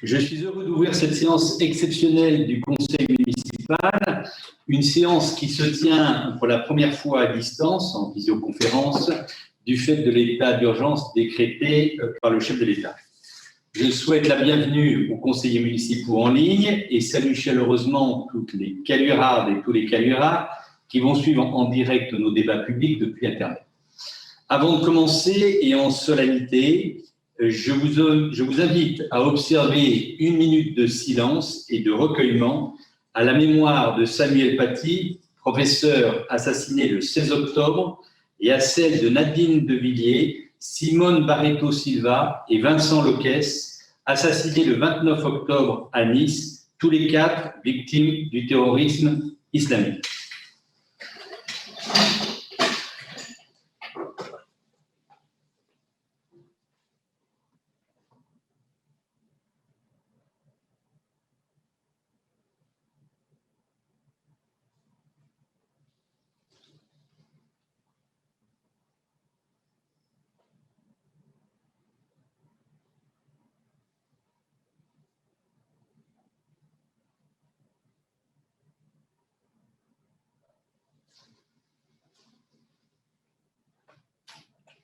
Je suis heureux d'ouvrir cette séance exceptionnelle du Conseil municipal, une séance qui se tient pour la première fois à distance, en visioconférence, du fait de l'état d'urgence décrété par le chef de l'État. Je souhaite la bienvenue aux conseillers municipaux en ligne et salue chaleureusement toutes les calurardes et tous les calurards qui vont suivre en direct nos débats publics depuis Internet. Avant de commencer et en solennité, je vous invite à observer une minute de silence et de recueillement à la mémoire de Samuel Paty, professeur assassiné le 16 octobre, et à celle de Nadine de Villiers, Simone Barreto Silva et Vincent Loquès, assassinés le 29 octobre à Nice, tous les quatre victimes du terrorisme islamique.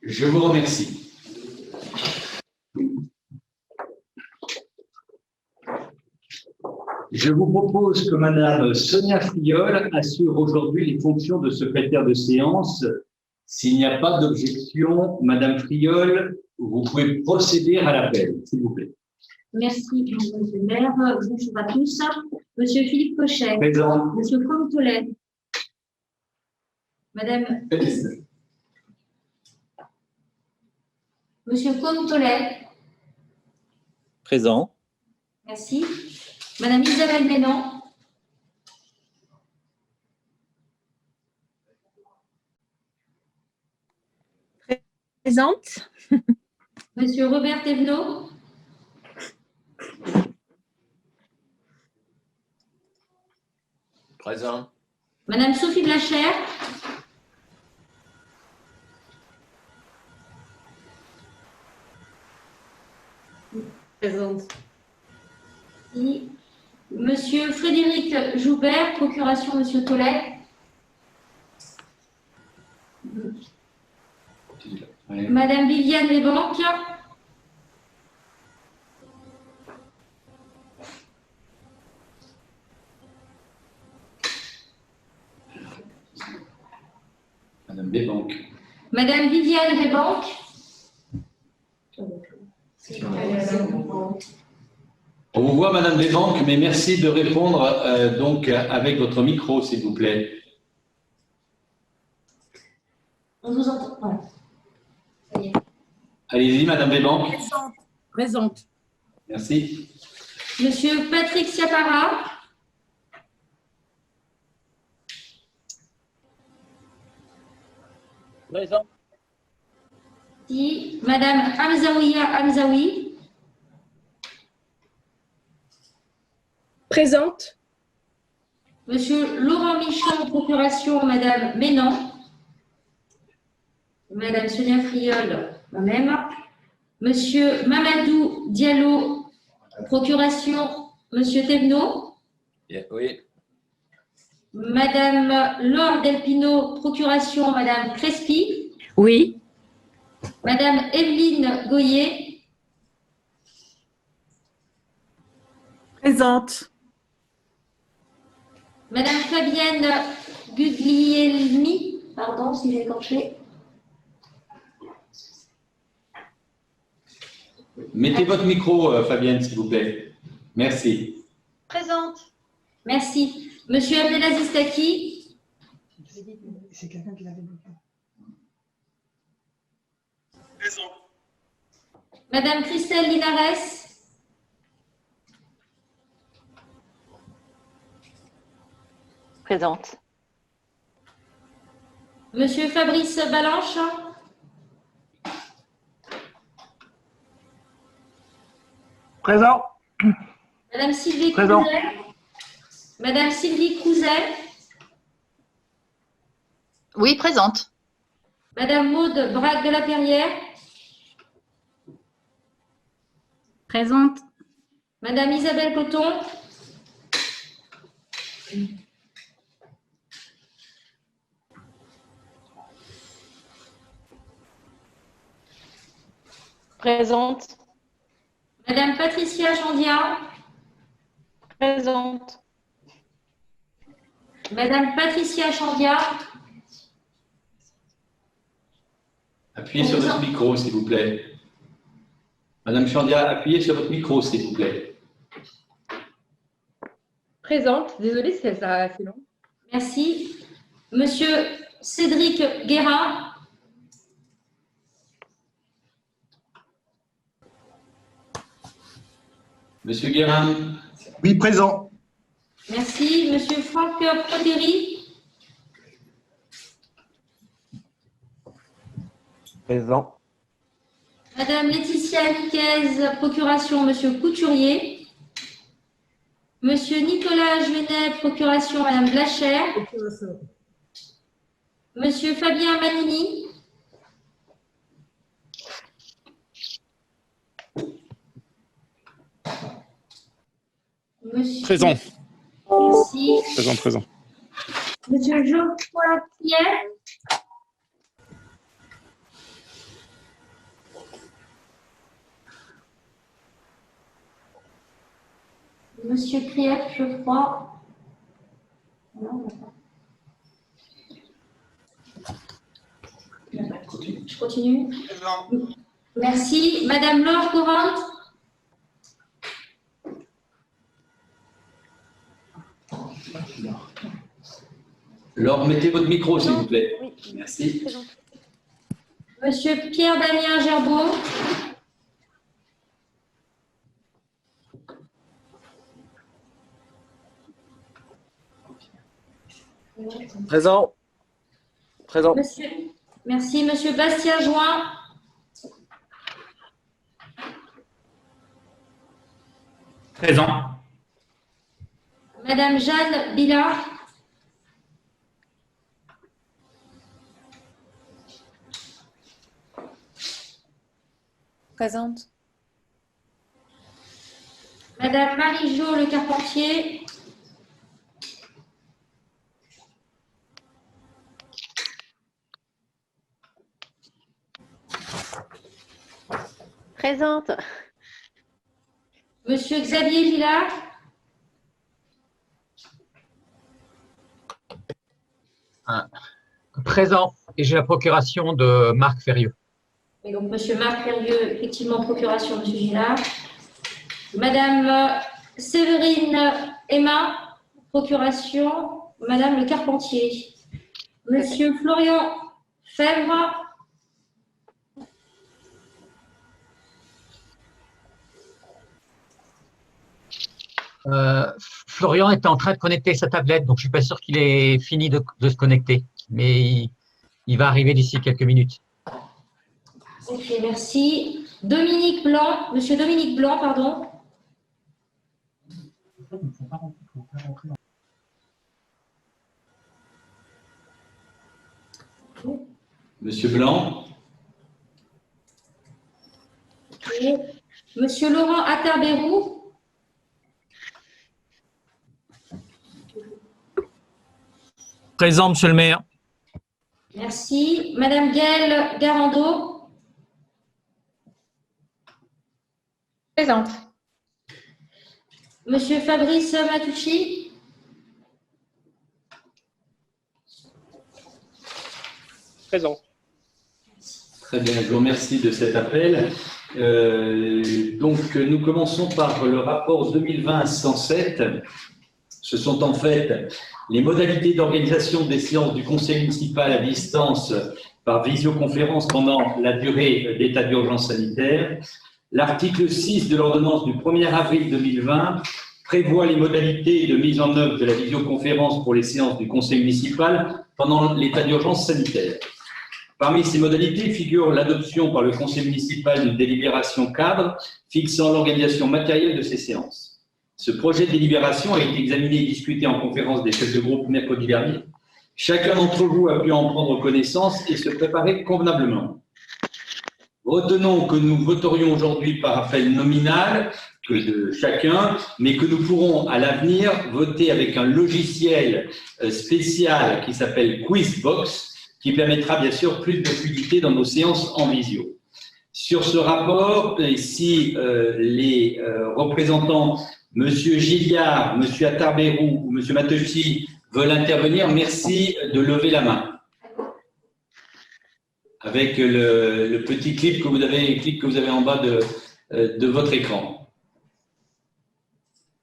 Je vous remercie. Je vous propose que Madame Sonia Friol assure aujourd'hui les fonctions de secrétaire de séance. S'il n'y a pas d'objection, Madame Friol, vous pouvez procéder à l'appel, s'il vous plaît. Merci, Madame le maire. Bonjour à tous. Monsieur Philippe Cochet. Présent. Monsieur Comtolet. Madame. Monsieur Comtolet. Présent. Merci. Madame Isabelle Ménan. Présente. Monsieur Robert Thévenot. Présent. Madame Sophie Blachère. Présente. Et Monsieur Frédéric Joubert, procuration Monsieur Tollet. Madame Viviane Lesbanques. Madame Desbanques. Madame Viviane Lesbanques. On vous voit, Madame Desbanques, mais merci de répondre donc avec votre micro, s'il vous plaît. On vous entend. Voilà. Ça y est. Allez-y, Madame Desbanques. Présente. Merci. Monsieur Patrick Siapara. Présent. Si. Madame Hamzaouia Hamzaoui. Présente. Monsieur Laurent Michon, procuration Madame Ménan. Madame Sonia Friol, moi-même. Monsieur Mamadou Diallo, procuration Monsieur Thévenot. Oui. Madame Laure Delpino, procuration Madame Crespi. Oui. Madame Evelyne Goyer. Présente. Madame Fabienne Guglielmi, pardon si j'ai écorché. Mettez votre micro, Fabienne, s'il vous plaît. Merci. Présente. Merci. Monsieur Abdelaziz Taki. C'est quelqu'un qui l'avait bloqué. Présent. Madame Christelle Linares. Présente. Monsieur Fabrice Balanche. Présent. Madame Sylvie Présent. Couzet. Madame Sylvie Couzet. Oui, présente. Madame Maude Braque de la Perrière. Présente. Madame Isabelle Coton. Présente. Madame Patricia Chandia. Présente. Madame Patricia Chandia. Appuyez sur votre micro, s'il vous plaît. Madame Chandia, appuyez sur votre micro, s'il vous plaît. Présente. Désolée, c'est long. Merci. Monsieur Cédric Guérin. Monsieur Guérin. Oui, présent. Merci. Monsieur Franck Protéry. Présent. Madame Laetitia Niquez, procuration, Monsieur Couturier. Monsieur Nicolas Juenet, procuration, Madame Blacher. Monsieur Fabien Manini. Monsieur... Présent. Merci. Présent. Monsieur Geoffroy Pierre. Monsieur Krief, Geoffroy. Non, je continue. Merci. Madame Laure Corrente. Laure, mettez votre micro, s'il vous plaît. Oui. Merci. Présente. Monsieur Pierre-Damien Gerbeau. Présent. Présent. Monsieur... Merci. Monsieur Bastien Join. Présent. Madame Jeanne Billard. Présente. Madame Marie-Jo Le Carpentier. Présente. Monsieur Xavier Villard. Présent. Et j'ai la procuration de Marc Ferrieux. Et donc, Monsieur Marc Ferrieux, effectivement, procuration, Monsieur Gillard. Madame Séverine Emma, procuration, Madame Le Carpentier. Monsieur Florian Fèvre. Florian est en train de connecter sa tablette, donc je ne suis pas sûr qu'il ait fini de se connecter. Mais il va arriver d'ici quelques minutes. Ok, merci. Dominique Blanc, Monsieur Dominique Blanc, pardon. Monsieur Blanc. Et Monsieur Laurent Atterbérou. Présent, monsieur le maire. Merci. Madame Gaëlle Garando. Présente. Monsieur Fabrice Matucci. Présent. Très bien, je vous remercie de cet appel. Donc, nous commençons par le rapport 2020-107. Ce sont en fait les modalités d'organisation des séances du conseil municipal à distance par visioconférence pendant la durée d'état d'urgence sanitaire. L'article 6 de l'ordonnance du 1er avril 2020 prévoit les modalités de mise en œuvre de la visioconférence pour les séances du conseil municipal pendant l'état d'urgence sanitaire. Parmi ces modalités figure l'adoption par le conseil municipal d'une délibération cadre fixant l'organisation matérielle de ces séances. Ce projet de délibération a été examiné et discuté en conférence des chefs de groupe mercredi dernier. Chacun d'entre vous a pu en prendre connaissance et se préparer convenablement. Retenons que nous voterions aujourd'hui par appel nominal que de chacun, mais que nous pourrons à l'avenir voter avec un logiciel spécial qui s'appelle Quizbox, qui permettra bien sûr plus de fluidité dans nos séances en visio. Sur ce rapport, si les représentants, M. Gilliard, M. Attarberou ou M. Mateucci, veulent intervenir, merci de lever la main. Avec le petit clip que vous avez en bas de votre écran.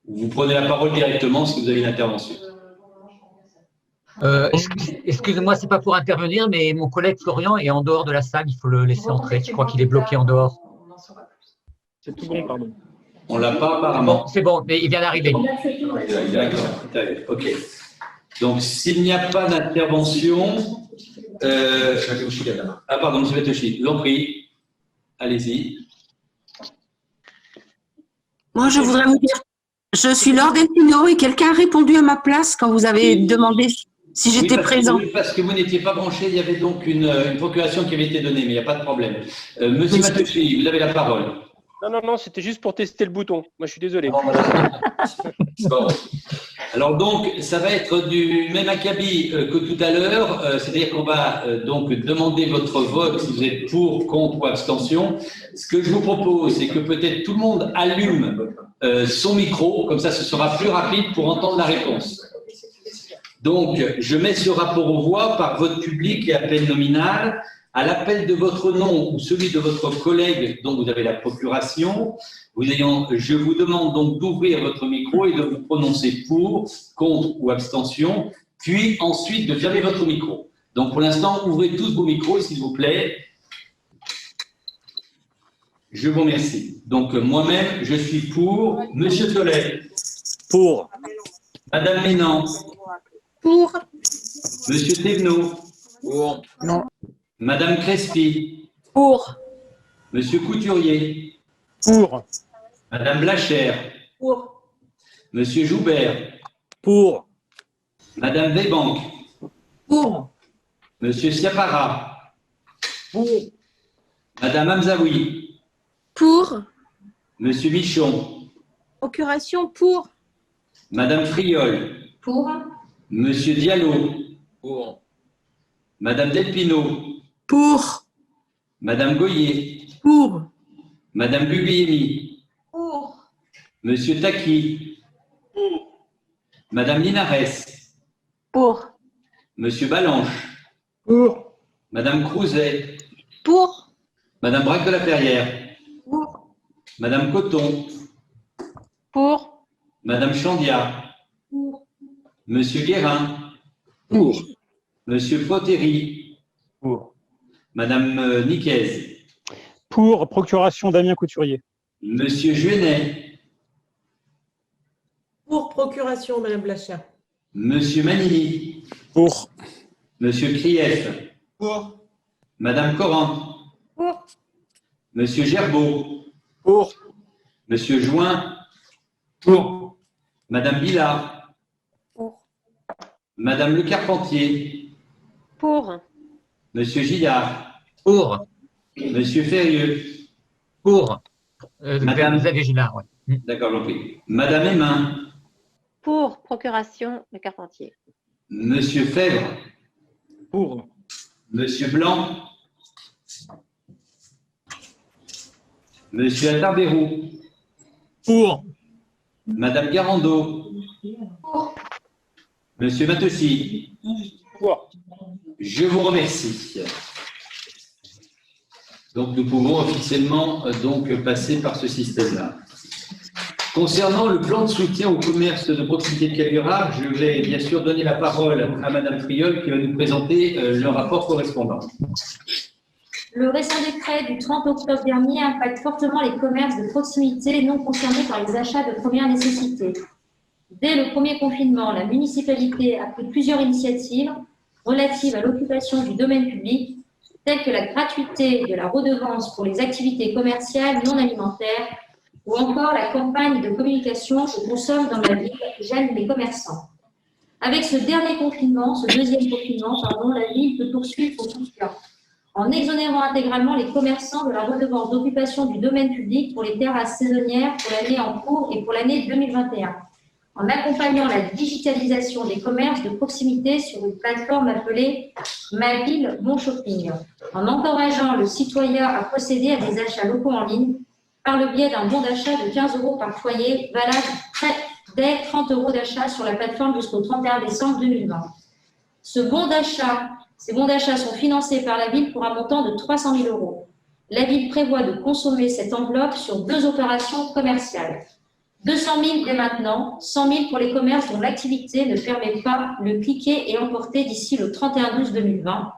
Vous prenez la parole directement si vous avez une intervention. Excusez-moi, c'est pas pour intervenir, mais mon collègue Florian est en dehors de la salle, il faut le laisser entrer. Je crois qu'il est bloqué en dehors. C'est tout bon, pardon. On l'a pas apparemment. C'est bon, mais il vient d'arriver. D'accord, ok. Donc, s'il n'y a pas d'intervention, pardon, M. Mateucci, je vous en prie, allez-y. Moi, je voudrais vous dire, je suis Laure Delpino et quelqu'un a répondu à ma place quand vous avez demandé si j'étais présent. Parce que vous n'étiez pas branché, il y avait donc une procuration qui avait été donnée, mais il n'y a pas de problème. Monsieur Mateucci, vous avez la parole. Non, c'était juste pour tester le bouton. Moi, je suis désolé. Bon. Alors donc, ça va être du même acabit que tout à l'heure, c'est-à-dire qu'on va donc demander votre vote si vous êtes pour, contre ou abstention. Ce que je vous propose, c'est que peut-être tout le monde allume son micro, comme ça ce sera plus rapide pour entendre la réponse. Donc, je mets ce rapport aux voix par vote public et appel nominal. À l'appel de votre nom ou celui de votre collègue dont vous avez la procuration, je vous demande donc d'ouvrir votre micro et de vous prononcer pour, contre ou abstention, puis ensuite de fermer votre micro. Donc pour l'instant, ouvrez tous vos micros, s'il vous plaît. Je vous remercie. Donc moi-même, je suis pour. Monsieur Soleil. Pour. Madame Ménan. Pour. Monsieur Thévenot. Pour. Non. Madame Crespi. Pour. Monsieur Couturier. Pour. Madame Blachère. Pour. Monsieur Joubert. Pour. Madame Desbanques. Pour. Monsieur Schiapara. Pour. Madame Hamzaoui. Pour. Monsieur Michon. Procuration pour. Madame Friol. Pour. Monsieur Diallo. Pour. Madame Delpino. Pour. Madame Goyer. Pour. Madame Guglielmi. Pour. Monsieur Taki. Madame Linares. Pour. Monsieur Balanche. Pour. Madame Crouzet. Pour. Madame Braque de la Perrière. Pour. Madame Coton. Pour. Madame Chandia. Pour. Monsieur Guérin. Pour. Monsieur Potéry. Pour. Madame Niquez. Pour. Procuration Damien Couturier. Monsieur Juenet. Pour procuration, Madame Blachère. Monsieur Manini. Pour. Monsieur Krief. Pour. Madame Coran. Pour. Monsieur Gerbeau. Pour. Monsieur Join. Pour. Madame Billard. Pour. Madame Le Carpentier. Pour. Monsieur Gillard. Pour. Monsieur Ferrieux. Pour. Madame- Xavier Gillard, ouais. D'accord, j'en prie. Madame Aymin. Pour procuration, le Carpentier. Monsieur Fèvre. Pour. Monsieur Blanc. Monsieur Attarberou. Pour. Madame Garando. Monsieur Mateucci. Pour. Je vous remercie. Donc, nous pouvons officiellement donc passer par ce système-là. Concernant le plan de soutien au commerce de proximité de Caluire, je vais bien sûr donner la parole à Madame Friol qui va nous présenter le rapport correspondant. Le récent décret du 30 octobre dernier impacte fortement les commerces de proximité non concernés par les achats de première nécessité. Dès le premier confinement, la municipalité a pris plusieurs initiatives relatives à l'occupation du domaine public, telles que la gratuité de la redevance pour les activités commerciales non alimentaires ou encore la campagne de communication Je consomme dans ma ville, j'aime les commerçants. Avec ce dernier confinement, ce deuxième confinement, la ville peut poursuivre son soutien. en exonérant intégralement les commerçants de la redevance d'occupation du domaine public pour les terrasses saisonnières pour l'année en cours et pour l'année 2021, en accompagnant la digitalisation des commerces de proximité sur une plateforme appelée Ma Ville, Mon Shopping, en encourageant le citoyen à procéder à des achats locaux en ligne par le biais d'un bon d'achat de 15 € par foyer, valable dès 30 € d'achat sur la plateforme jusqu'au 31 décembre 2020. Ces bons d'achat sont financés par la Ville pour un montant de 300 000 €. La Ville prévoit de consommer cette enveloppe sur 2 opérations commerciales. 200 000 dès maintenant, 100 000 pour les commerces dont l'activité ne permet pas le cliquer et emporter d'ici le 31/12/2020,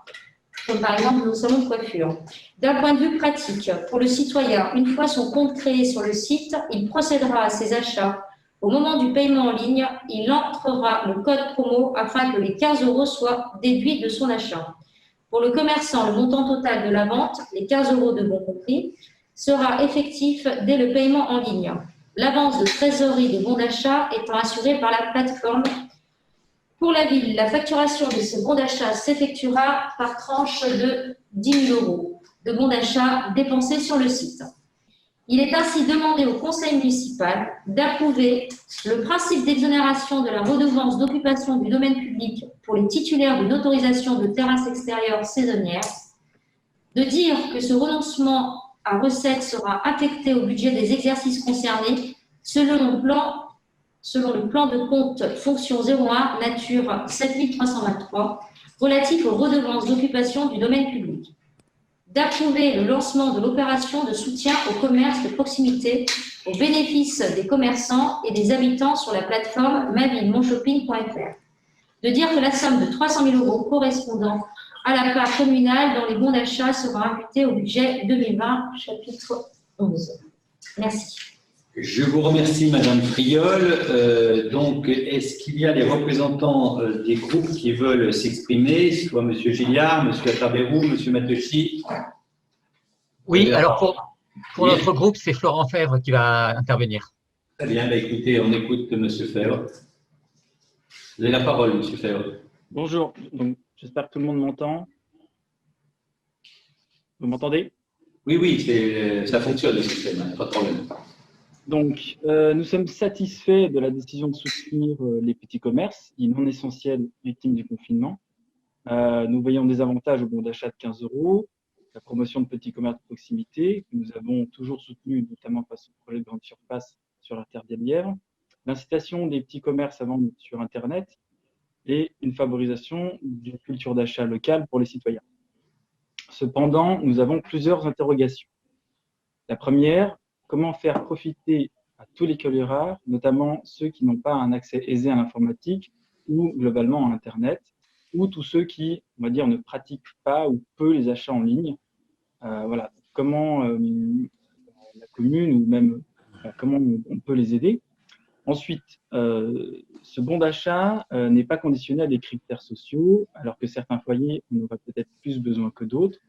comme par exemple nos salons de coiffure. D'un point de vue pratique, pour le citoyen, une fois son compte créé sur le site, il procédera à ses achats. Au moment du paiement en ligne, il entrera le code promo afin que les 15 € soient déduits de son achat. Pour le commerçant, le montant total de la vente, les 15 € de bon compris, sera effectif dès le paiement en ligne. L'avance de trésorerie des bons d'achat étant assurée par la plateforme. Pour la Ville, la facturation de ces bons d'achat s'effectuera par tranche de 10 000 € de bons d'achat dépensés sur le site. Il est ainsi demandé au Conseil municipal d'approuver le principe d'exonération de la redevance d'occupation du domaine public pour les titulaires d'une autorisation de terrasse extérieure saisonnière, de dire que ce renoncement à recettes sera affecté au budget des exercices concernés selon le plan de compte fonction 01 nature 7323 relatif aux redevances d'occupation du domaine public, d'approuver le lancement de l'opération de soutien au commerce de proximité au bénéfice des commerçants et des habitants sur la plateforme mavillemonchopping.fr, de dire que la somme de 300 000 € correspondant à la part communale dans les bons d'achat sera imputée au budget 2020, chapitre 11. Merci. Je vous remercie, Madame Friol. Donc, est-ce qu'il y a des représentants des groupes qui veulent s'exprimer, soit Monsieur Gilliard, Monsieur Atarbérou, Monsieur Matochi? Oui, alors pour notre groupe, c'est Florent Fèvre qui va intervenir. Très bien, écoutez, on écoute Monsieur Fèvre. Vous avez la parole, Monsieur Fèvre. Bonjour, donc j'espère que tout le monde m'entend. Vous m'entendez? Oui, ça fonctionne le système, pas de problème. Donc, nous sommes satisfaits de la décision de soutenir les petits commerces, et non essentiels victimes du confinement. Nous voyons des avantages au bon d'achat de 15 €, la promotion de petits commerces de proximité, que nous avons toujours soutenu, notamment face au projet de grande surface sur la terre des Lièvres, l'incitation des petits commerces à vendre sur Internet et une favorisation d'une culture d'achat locale pour les citoyens. Cependant, nous avons plusieurs interrogations. La première, comment faire profiter à tous les couleurs, notamment ceux qui n'ont pas un accès aisé à l'informatique ou globalement à Internet, ou tous ceux qui, on va dire, ne pratiquent pas ou peu les achats en ligne. Voilà, comment la commune ou même comment on peut les aider. Ensuite, ce bon d'achat n'est pas conditionné à des critères sociaux, alors que certains foyers en auraient peut-être plus besoin que d'autres.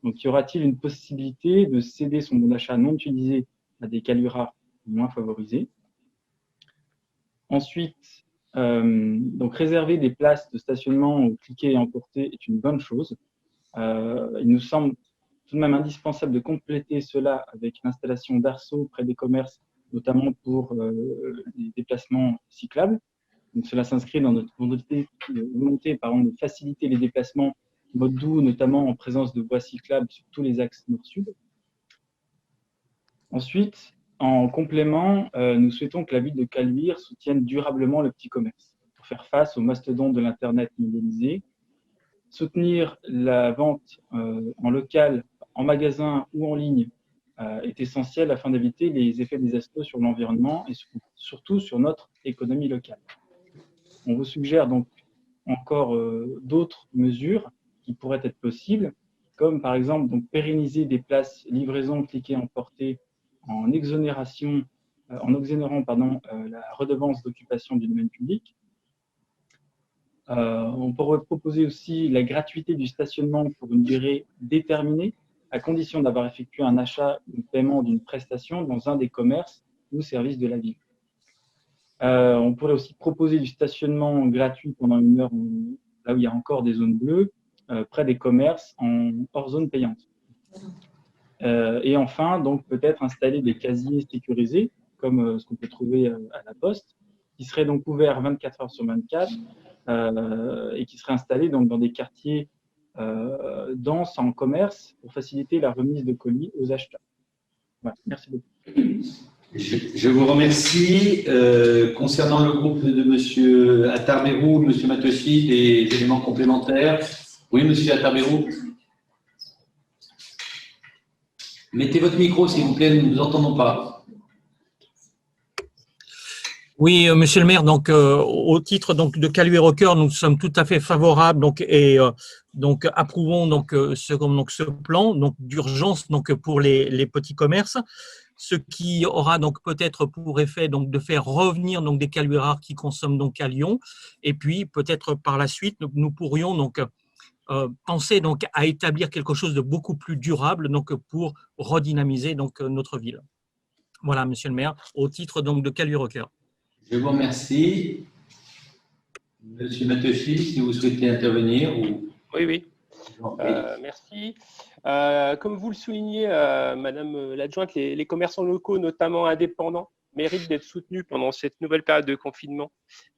Donc, y aura-t-il une possibilité de céder son bon d'achat non utilisé à des caluras moins favorisés? Ensuite, donc réserver des places de stationnement au cliquer et emporter est une bonne chose. Il nous semble tout de même indispensable de compléter cela avec l'installation d'arceaux près des commerces, notamment pour les déplacements cyclables. Donc, cela s'inscrit dans notre volonté de faciliter les déplacements mode doux, notamment en présence de voies cyclables sur tous les axes nord-sud. Ensuite, en complément, nous souhaitons que la ville de Caluire soutienne durablement le petit commerce pour faire face aux mastodontes de l'Internet mondialisé, soutenir la vente en local, en magasin ou en ligne est essentiel afin d'éviter les effets désastreux sur l'environnement et surtout sur notre économie locale. On vous suggère donc encore d'autres mesures qui pourraient être possibles, comme par exemple donc, pérenniser des places livraison, cliquer, emporter en exonérant la redevance d'occupation du domaine public. On pourrait proposer aussi la gratuité du stationnement pour une durée déterminée, à condition d'avoir effectué un achat ou un paiement d'une prestation dans un des commerces ou services de la ville. On pourrait aussi proposer du stationnement gratuit pendant 1 heure là où il y a encore des zones bleues, près des commerces hors zone payante. Et enfin, donc peut-être installer des casiers sécurisés, comme ce qu'on peut trouver à la Poste, qui seraient donc ouverts 24 heures sur 24 et qui seraient installés donc dans des quartiers denses en commerce pour faciliter la remise de colis aux acheteurs. Voilà, merci beaucoup. Je vous remercie. Concernant le groupe de M. Attarberou, M. Matossi, des éléments complémentaires. Oui, M. Attarberou. Mettez votre micro, s'il vous plaît, nous ne vous entendons pas. Oui, monsieur le maire, donc au titre donc de Caluire au cœur, nous sommes tout à fait favorables et approuvons donc ce plan donc d'urgence donc pour les petits commerces, ce qui aura donc peut-être pour effet donc de faire revenir donc des caluirards qui consomment donc à Lyon, et puis peut-être par la suite nous pourrions donc penser donc à établir quelque chose de beaucoup plus durable donc pour redynamiser donc notre ville. Voilà, monsieur le maire, au titre donc de Caluire au cœur. Je vous remercie. Monsieur Matossi, si vous souhaitez intervenir. Oui. Merci. Comme vous le soulignez, Madame l'adjointe, les commerçants locaux, notamment indépendants, méritent d'être soutenus pendant cette nouvelle période de confinement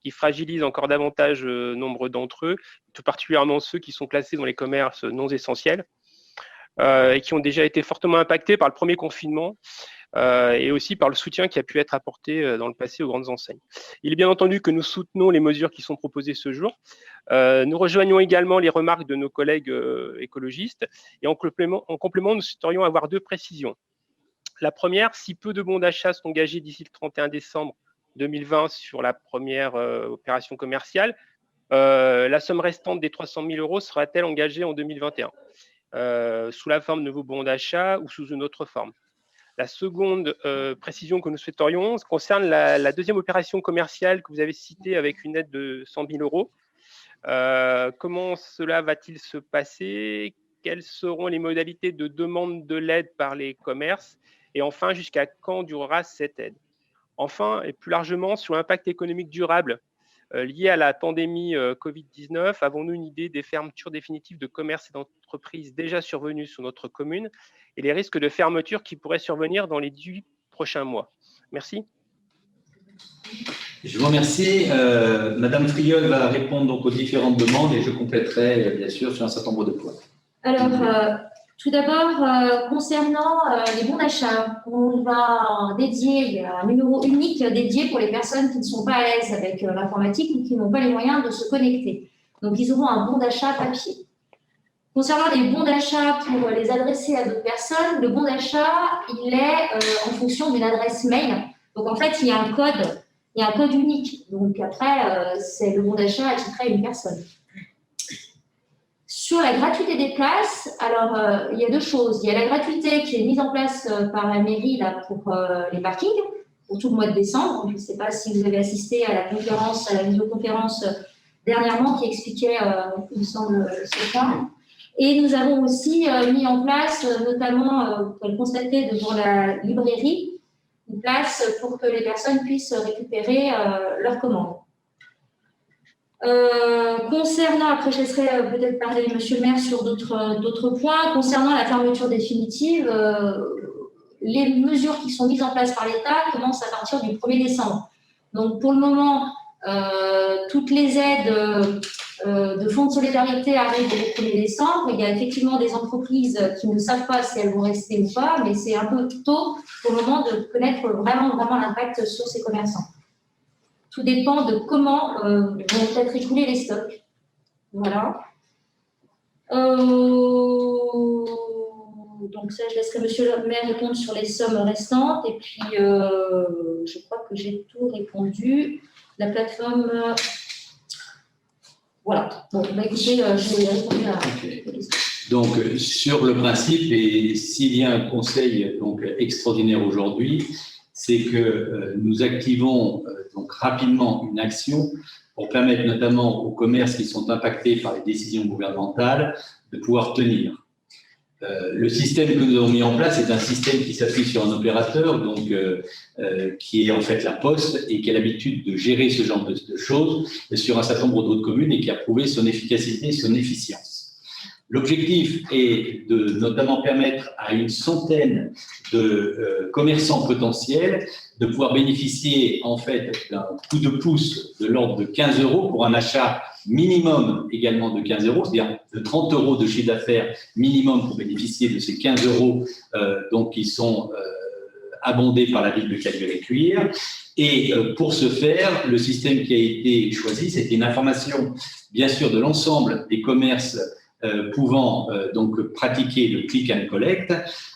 qui fragilise encore davantage nombre d'entre eux, tout particulièrement ceux qui sont classés dans les commerces non essentiels et qui ont déjà été fortement impactés par le premier confinement. Et aussi par le soutien qui a pu être apporté dans le passé aux grandes enseignes. Il est bien entendu que nous soutenons les mesures qui sont proposées ce jour. Nous rejoignons également les remarques de nos collègues écologistes et en complément, nous souhaiterions avoir 2 précisions. La première, si peu de bons d'achat sont engagés d'ici le 31 décembre 2020 sur la première opération commerciale, la somme restante des 300 000 € sera-t-elle engagée en 2021 sous la forme de nouveaux bons d'achat ou sous une autre forme? La seconde précision que nous souhaiterions concerne la deuxième opération commerciale que vous avez citée avec une aide de 100 000 €. Comment cela va-t-il se passer? Quelles seront les modalités de demande de l'aide par les commerces? Et enfin, jusqu'à quand durera cette aide? Enfin, et plus largement, sur l'impact économique durable lié à la pandémie Covid-19, avons-nous une idée des fermetures définitives de commerces et d'entreprises déjà survenues sur notre commune et les risques de fermeture qui pourraient survenir dans les 18 prochains mois? Merci. Je vous remercie. Madame Friol va répondre donc aux différentes demandes et je compléterai bien sûr sur un certain nombre de points. Alors, tout d'abord, concernant les bons d'achat, on va dédier, il y a un numéro unique dédié pour les personnes qui ne sont pas à l'aise avec l'informatique ou qui n'ont pas les moyens de se connecter. Donc, ils auront un bon d'achat papier. Concernant les bons d'achat pour les adresser à d'autres personnes, le bon d'achat, il est en fonction d'une adresse mail. Donc, en fait, il y a un code unique. Donc, après, c'est le bon d'achat attitré à une personne. Sur la gratuité des places, alors il y a 2 choses. Il y a la gratuité qui est mise en place par la mairie là, pour les parkings, pour tout le mois de décembre. Je ne sais pas si vous avez assisté à la conférence, à la visioconférence dernièrement qui expliquait, il me semble, ce point. Et nous avons aussi mis en place, notamment, vous pouvez le constater devant la librairie, une place pour que les personnes puissent récupérer leurs commandes. Concernant, après je laisserai peut-être parler monsieur le maire sur d'autres points, concernant la fermeture définitive, les mesures qui sont mises en place par l'État commencent à partir du 1er décembre. Donc pour le moment, toutes les aides de fonds de solidarité arrivent au 1er décembre. Il y a effectivement des entreprises qui ne savent pas si elles vont rester ou pas, mais c'est un peu tôt pour le moment de connaître vraiment l'impact sur ces commerçants. Tout dépend de comment vont être écoulés les stocks. Voilà. Donc ça, je laisserai monsieur le maire répondre sur les sommes restantes. Et puis, je crois que j'ai tout répondu. La plateforme... Voilà. Bon, bah, écoutez, j'ai répondu à la question. Donc, sur le principe, et s'il y a un conseil donc, extraordinaire aujourd'hui, c'est que nous activons donc rapidement une action pour permettre notamment aux commerces qui sont impactés par les décisions gouvernementales de pouvoir tenir. Le système que nous avons mis en place est un système qui s'appuie sur un opérateur donc, qui est en fait la Poste et qui a l'habitude de gérer ce genre de choses sur un certain nombre d'autres communes et qui a prouvé son efficacité et son efficience. L'objectif est de notamment permettre à une centaine de commerçants potentiels de pouvoir bénéficier en fait d'un coup de pouce de l'ordre de 15 € pour un achat minimum également de 15 €, c'est-à-dire de 30 € de chiffre d'affaires minimum pour bénéficier de ces 15 € donc qui sont abondés par la ville de Caluire-et-Cuire. Et pour ce faire, le système qui a été choisi, c'était une information bien sûr de l'ensemble des commerces pouvant donc pratiquer le click and collect.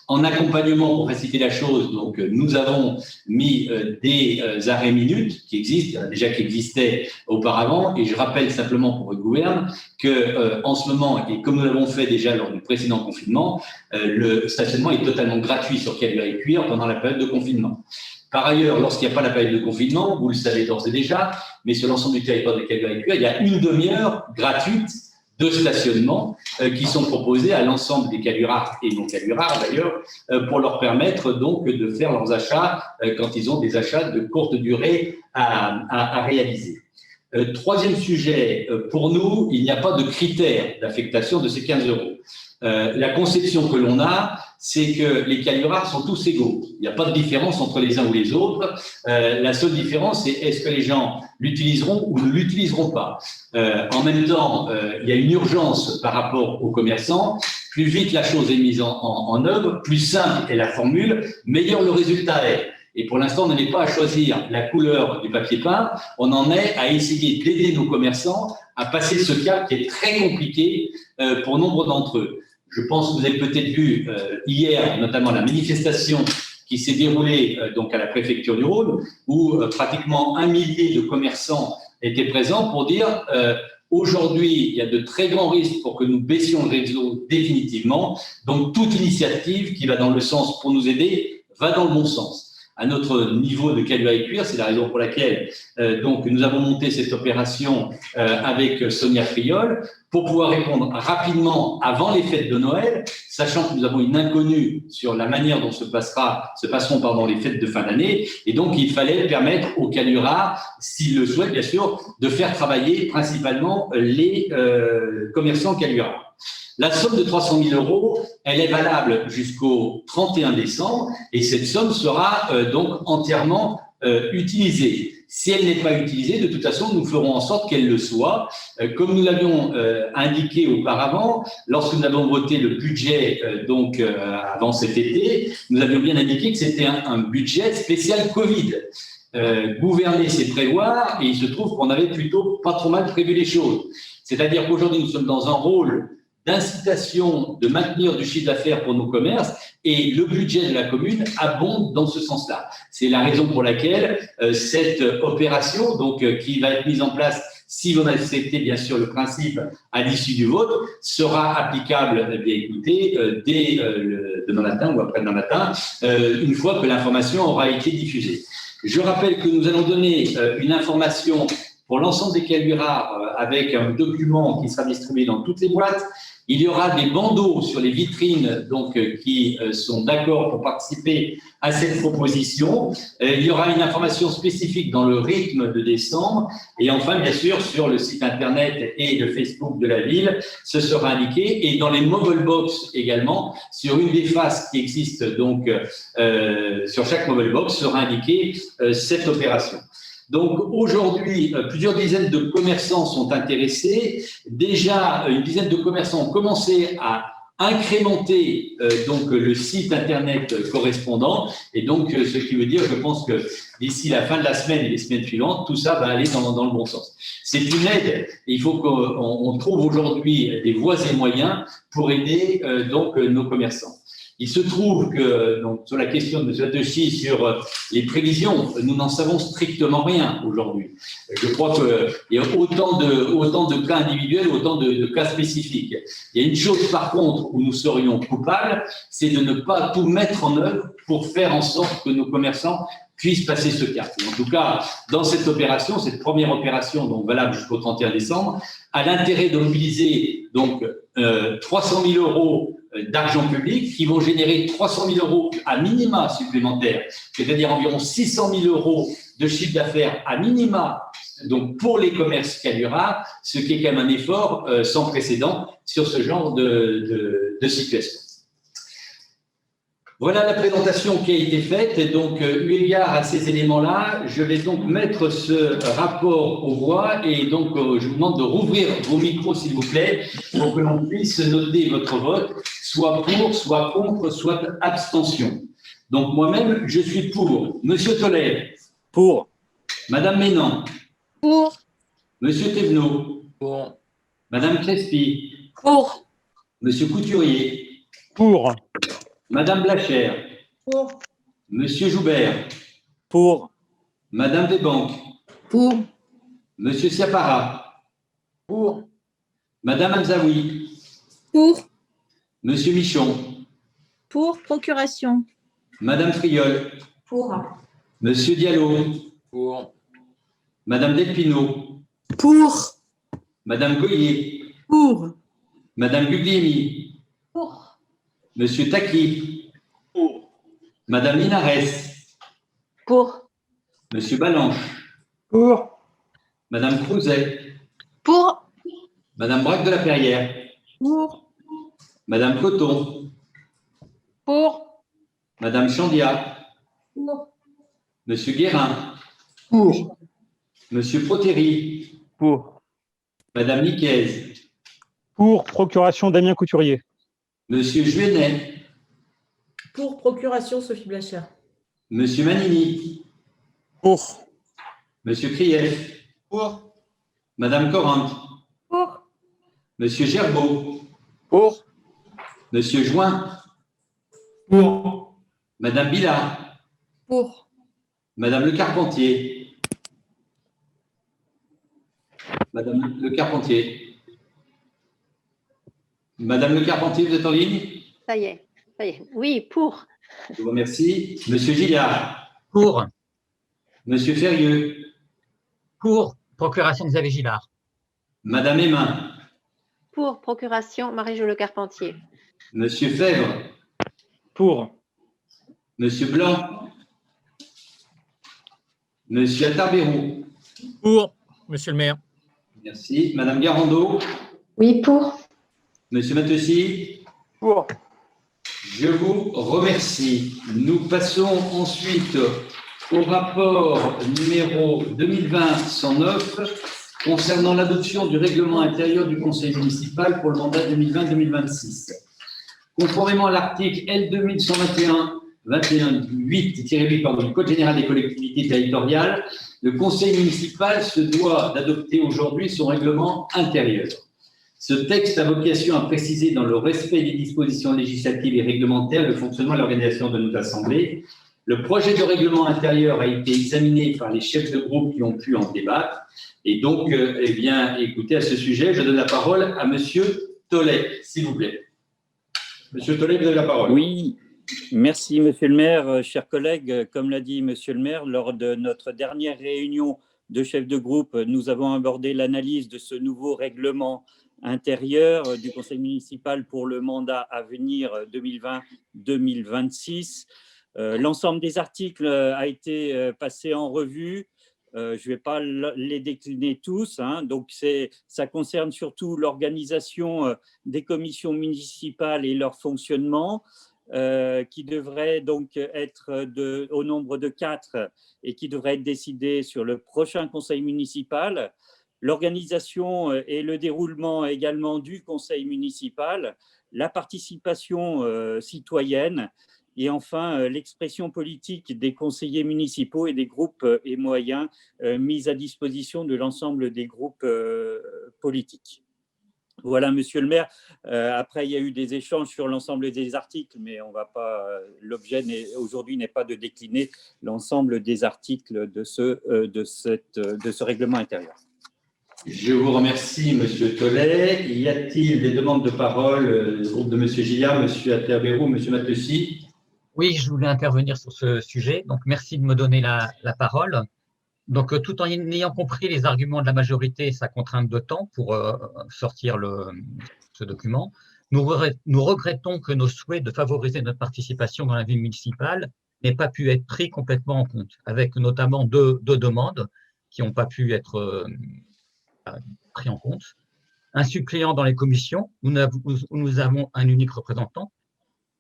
En accompagnement pour faciliter la chose, donc nous avons mis des arrêts minutes qui existaient auparavant, et je rappelle simplement pour le gouvernement que en ce moment, et comme nous l'avons fait déjà lors du précédent confinement, le stationnement est totalement gratuit sur Caluire-et-Cuire pendant la période de confinement. Par ailleurs, lorsqu'il n'y a pas la période de confinement, vous le savez d'ores et déjà, mais sur l'ensemble du territoire de Caluire-et-Cuire, il y a une demi-heure gratuite de stationnement qui sont proposés à l'ensemble des Caluirards et non Caluirards d'ailleurs pour leur permettre donc de faire leurs achats quand ils ont des achats de courte durée à réaliser. Troisième sujet, pour nous, il n'y a pas de critère d'affectation de ces 15 €. La conception que l'on a, c'est que les Caluirards sont tous égaux. Il n'y a pas de différence entre les uns ou les autres. La seule différence, c'est est-ce que les gens l'utiliseront ou ne l'utiliseront pas. En même temps, il y a une urgence par rapport aux commerçants. Plus vite la chose est mise en œuvre, plus simple est la formule, meilleur le résultat est. Et pour l'instant, on n'en est pas à choisir la couleur du papier peint, on en est à essayer d'aider nos commerçants à passer ce cap qui est très compliqué pour nombre d'entre eux. Je pense que vous avez peut-être vu hier, notamment la manifestation qui s'est déroulée donc à la préfecture du Rhône, où pratiquement 1 millier de commerçants étaient présents pour dire aujourd'hui, il y a de très grands risques pour que nous baissions le réseau définitivement. Donc, toute initiative qui va dans le sens pour nous aider va dans le bon sens. À notre niveau de Caluire-et-Cuire, c'est la raison pour laquelle donc nous avons monté cette opération avec Sonia Friol pour pouvoir répondre rapidement avant les fêtes de Noël, sachant que nous avons une inconnue sur la manière dont se passeront les fêtes de fin d'année, et donc il fallait permettre aux Caluirards, s'ils le souhaitent bien sûr, de faire travailler principalement les commerçants Caluirards. La somme de 300 000 €, elle est valable jusqu'au 31 décembre et cette somme sera donc entièrement utilisée. Si elle n'est pas utilisée, de toute façon, nous ferons en sorte qu'elle le soit. Comme nous l'avions indiqué auparavant, lorsque nous avons voté le budget avant cet été, nous avions bien indiqué que c'était un budget spécial Covid. Gouverner, c'est prévoir, et il se trouve qu'on avait plutôt pas trop mal prévu les choses. C'est-à-dire qu'aujourd'hui, nous sommes dans un rôle d'incitation, de maintenir du chiffre d'affaires pour nos commerces, et le budget de la commune abonde dans ce sens-là. C'est la raison pour laquelle cette opération, qui va être mise en place, si vous acceptez bien sûr le principe à l'issue du vote, sera applicable, dès demain matin ou après-demain matin, une fois que l'information aura été diffusée. Je rappelle que nous allons donner une information pour l'ensemble des Caluirards avec un document qui sera distribué dans toutes les boîtes. Il y aura des bandeaux sur les vitrines qui sont d'accord pour participer à cette proposition. Il y aura une information spécifique dans le rythme de décembre. Et enfin, bien sûr, sur le site Internet et le Facebook de la ville, ce sera indiqué. Et dans les mobile box également, sur une des faces qui existe, sur chaque mobile box, sera indiquée cette opération. Donc aujourd'hui, plusieurs dizaines de commerçants sont intéressés. Déjà, une dizaine de commerçants ont commencé à incrémenter le site Internet correspondant. Et donc, ce qui veut dire, je pense que d'ici la fin de la semaine et les semaines suivantes, tout ça va aller dans le bon sens. C'est une aide. Il faut qu'on trouve aujourd'hui des voies et moyens pour aider nos commerçants. Il se trouve que, sur la question de M. Attechy sur les prévisions, nous n'en savons strictement rien aujourd'hui. Je crois qu'il y a autant de cas individuels, autant de cas spécifiques. Il y a une chose, par contre, où nous serions coupables, c'est de ne pas tout mettre en œuvre pour faire en sorte que nos commerçants puissent passer ce cap. En tout cas, dans cette opération, cette première opération, valable jusqu'au 31 décembre, a l'intérêt de mobiliser 300 000 € d'argent public qui vont générer 300 000 euros à minima supplémentaires, c'est-à-dire environ 600 000 euros de chiffre d'affaires à minima, donc pour les commerces Kalura, ce qui est quand même un effort sans précédent sur ce genre de situation. Voilà la présentation qui a été faite. Et donc, eu égard à ces éléments-là, je vais donc mettre ce rapport aux voix et donc je vous demande de rouvrir vos micros, s'il vous plaît, pour que l'on puisse noter votre vote, soit pour, soit contre, soit abstention. Donc, moi-même, je suis pour. Monsieur Tollet. Pour. Madame Ménan. Pour. Monsieur Thévenot. Pour. Madame Crespi. Pour. Monsieur Couturier. Pour. Madame Blachère. Pour. Monsieur Joubert. Pour. Madame Desbanques. Pour. Monsieur Sciapara. Pour. Madame Hamzaoui. Pour. Monsieur Michon. Pour procuration. Madame Friol. Pour. Monsieur Diallo. Pour. Madame Delpino. Pour. Madame Goyer. Pour. Madame Guglielmi. Pour. Monsieur Taki. Pour. Madame Linares. Pour. Monsieur Balanche. Pour. Madame Crouzet. Pour. Madame Braque de la Perrière. Pour. Madame Coton. Pour. Madame Chandia. Pour. Monsieur Guérin. Pour. Monsieur Protéry. Pour. Madame Niquez. Pour. Procuration Damien Couturier. Monsieur Juenet. Pour procuration Sophie Blachère. Monsieur Manini. Pour. Monsieur Krief. Pour. Madame Corrente. Pour. Monsieur Gerbeau. Pour. Monsieur Join. Pour. Madame Billard. Pour. Madame Le Carpentier. Madame Le Carpentier. Madame Le Carpentier, vous êtes en ligne? Ça y est. Oui, pour. Je vous remercie. Monsieur Gillard. Pour. Monsieur Ferrieux. Pour procuration Xavier Gillard. Madame Aymin. Pour procuration Marie-Jo Le Carpentier. Monsieur Fèvre. Pour. Monsieur Blanc. Monsieur Attarbérou. Pour, monsieur le maire. Merci. Madame Garando. Oui, pour. Monsieur Matteusi. Pour. Je vous remercie. Nous passons ensuite au rapport numéro 2020-109 concernant l'adoption du règlement intérieur du Conseil municipal pour le mandat 2020-2026. Conformément à l'article L2121-8 du Code général des collectivités territoriales, le Conseil municipal se doit d'adopter aujourd'hui son règlement intérieur. Ce texte a vocation à préciser, dans le respect des dispositions législatives et réglementaires, le fonctionnement et l'organisation de nos assemblées. Le projet de règlement intérieur a été examiné par les chefs de groupe qui ont pu en débattre. Et donc, eh bien, écoutez, à ce sujet, je donne la parole à Monsieur Tollet, s'il vous plaît. Monsieur Tollet, vous avez la parole. Oui, merci Monsieur le maire. Chers collègues, comme l'a dit Monsieur le maire, lors de notre dernière réunion de chefs de groupe, nous avons abordé l'analyse de ce nouveau règlement intérieur du conseil municipal pour le mandat à venir 2020-2026. L'ensemble des articles a été passé en revue. Je ne vais pas les décliner tous. Donc, ça concerne surtout l'organisation des commissions municipales et leur fonctionnement, qui devrait donc être au nombre de 4 et qui devrait être décidé sur le prochain conseil municipal. L'organisation et le déroulement également du conseil municipal, la participation citoyenne et enfin l'expression politique des conseillers municipaux et des groupes et moyens mis à disposition de l'ensemble des groupes politiques. Voilà, Monsieur le maire. Après, il y a eu des échanges sur l'ensemble des articles, mais on va pas. L'objet aujourd'hui n'est pas de décliner l'ensemble des articles de ce règlement intérieur. Je vous remercie, Monsieur Tollet. Y a-t-il des demandes de parole, le groupe de Monsieur Gillard, Monsieur Attarbérou, Monsieur Matteusi? Oui, je voulais intervenir sur ce sujet. Donc, merci de me donner la parole. Donc, tout en ayant compris les arguments de la majorité et sa contrainte de temps pour sortir ce document, Nous regrettons que nos souhaits de favoriser notre participation dans la vie municipale n'aient pas pu être pris complètement en compte, avec notamment deux demandes qui n'ont pas pu être pris en compte. Un suppléant dans les commissions, où nous avons un unique représentant.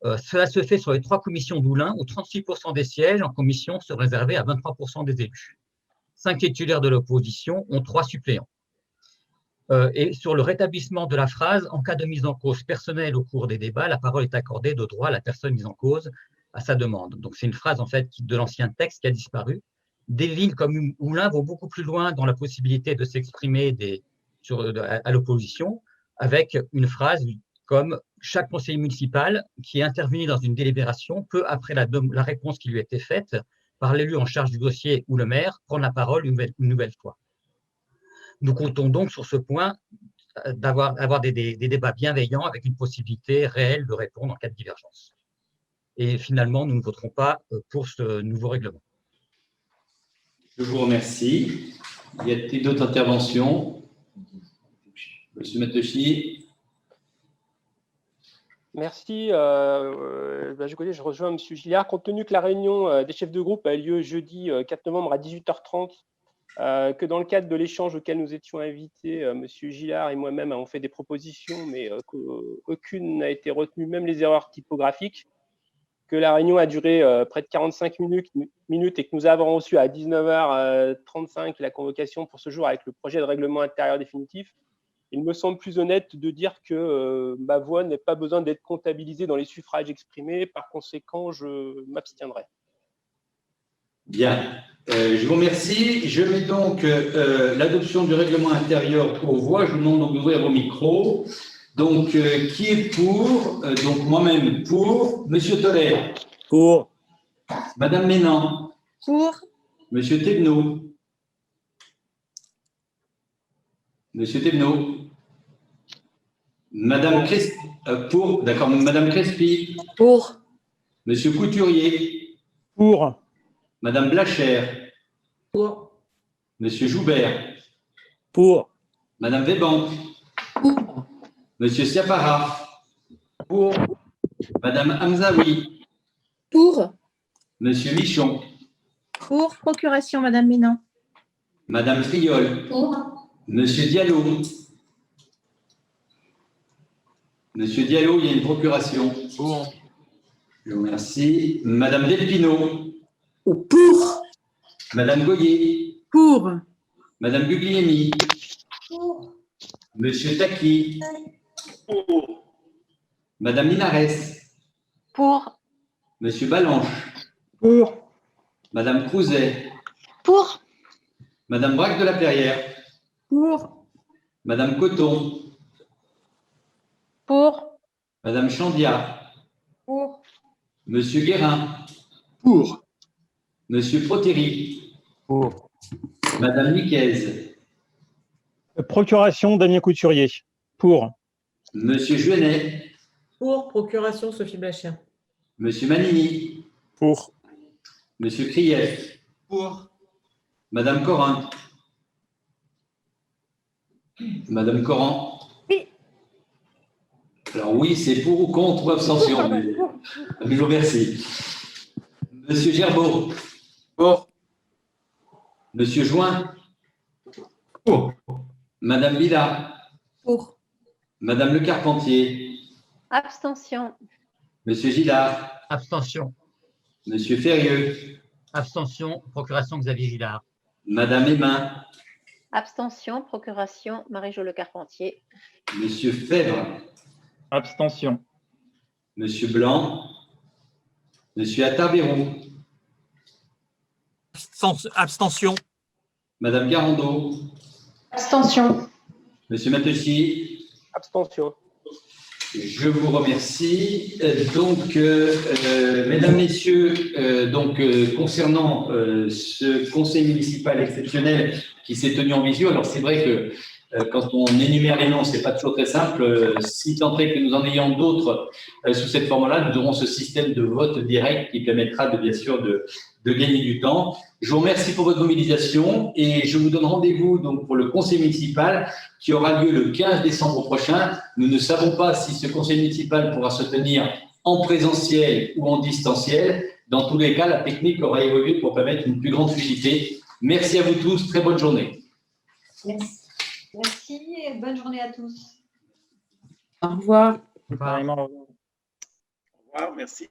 Cela se fait sur les 3 commissions d'Oulin, où 36% des sièges en commission sont réservés à 23% des élus. 5 titulaires de l'opposition ont 3 suppléants. Et sur le rétablissement de la phrase, en cas de mise en cause personnelle au cours des débats, la parole est accordée de droit à la personne mise en cause à sa demande. Donc c'est une phrase en fait de l'ancien texte qui a disparu. Des villes comme Oulin vont beaucoup plus loin dans la possibilité de s'exprimer à l'opposition, avec une phrase comme « Chaque conseiller municipal qui est intervenu dans une délibération peut, après la réponse qui lui a été faite par l'élu en charge du dossier ou le maire, prendre la parole une nouvelle fois ». Nous comptons donc sur ce point d'avoir des débats bienveillants avec une possibilité réelle de répondre en cas de divergence. Et finalement, nous ne voterons pas pour ce nouveau règlement. Je vous remercie. Y a-t-il d'autres interventions? Monsieur Mateuchy. Merci. Je rejoins M. Gillard. Compte tenu que la réunion des chefs de groupe a lieu jeudi 4 novembre à 18h30, que dans le cadre de l'échange auquel nous étions invités, M. Gillard et moi-même avons fait des propositions, mais qu'aucune n'a été retenue, même les erreurs typographiques, que la réunion a duré près de 45 minutes et que nous avons reçu à 19h35 la convocation pour ce jour avec le projet de règlement intérieur définitif, il me semble plus honnête de dire que ma voix n'a pas besoin d'être comptabilisée dans les suffrages exprimés. Par conséquent, je m'abstiendrai. Bien. Je vous remercie. Je mets donc l'adoption du règlement intérieur aux voix. Je vous demande donc d'ouvrir vos micros. Donc, qui est pour? Donc, moi-même pour. Monsieur Tolaire. Pour. Madame Ménan. Pour. Monsieur Thévenot. Monsieur Thévenot. Madame Crespi. Pour. D'accord. Madame Crespi. Pour. Monsieur Couturier. Pour. Madame Blachère. Pour. Monsieur Joubert. Pour. Madame Véban. Pour. Monsieur Sciapara. Pour. Madame Hamzaoui. Pour. Monsieur Michon. Pour. Procuration, Madame Minan. Madame Friol. Pour. Monsieur Diallo. Monsieur Diallo, il y a une procuration. Pour. Je vous remercie. Madame Delpino. Pour. Madame Goyer. Pour. Madame Guglielmi. Pour. Monsieur Taki. Pour. Madame Linares. Pour. Monsieur Balanche. Pour. Madame Crouzet. Pour. Madame Braque de la Perrière. Pour. Madame Coton. Pour. Madame Chandia. Pour. Monsieur Guérin. Pour. Monsieur Protéry. Pour. Madame Nicaise. Procuration Damien Couturier. Pour. Monsieur Juenet. Pour. Procuration Sophie Blachère. Monsieur Manini. Pour. Monsieur Krief. Pour. Madame Corin. Madame Coran. Oui. Alors oui, c'est pour ou contre ou abstention. Mais je vous remercie. Monsieur Gerbeau. Pour. Monsieur Join. Pour. Madame Villa. Pour. Madame Le Carpentier. Abstention. Monsieur Gillard. Abstention. Monsieur Ferrieux. Abstention. Procuration Xavier Gillard. Madame Aymin. Abstention. Procuration Marie-Jo Le Carpentier. Monsieur Fèvre. Abstention. Monsieur Blanc. Monsieur Attard-Bérou. Abstention. Madame Garando. Abstention. Monsieur Mateuchy. Abstention. Je vous remercie. Donc, mesdames, messieurs, concernant ce conseil municipal exceptionnel qui s'est tenu en visio, alors c'est vrai que quand on énumère les noms, ce n'est pas toujours très simple. Si tant est que nous en ayons d'autres sous cette forme-là, nous aurons ce système de vote direct qui permettra bien sûr de gagner du temps. Je vous remercie pour votre mobilisation et je vous donne rendez-vous donc pour le conseil municipal qui aura lieu le 15 décembre prochain. Nous ne savons pas si ce conseil municipal pourra se tenir en présentiel ou en distanciel. Dans tous les cas, la technique aura évolué pour permettre une plus grande fluidité. Merci à vous tous. Très bonne journée. Merci. Merci et bonne journée à tous. Au revoir. Carrément. Au revoir, merci.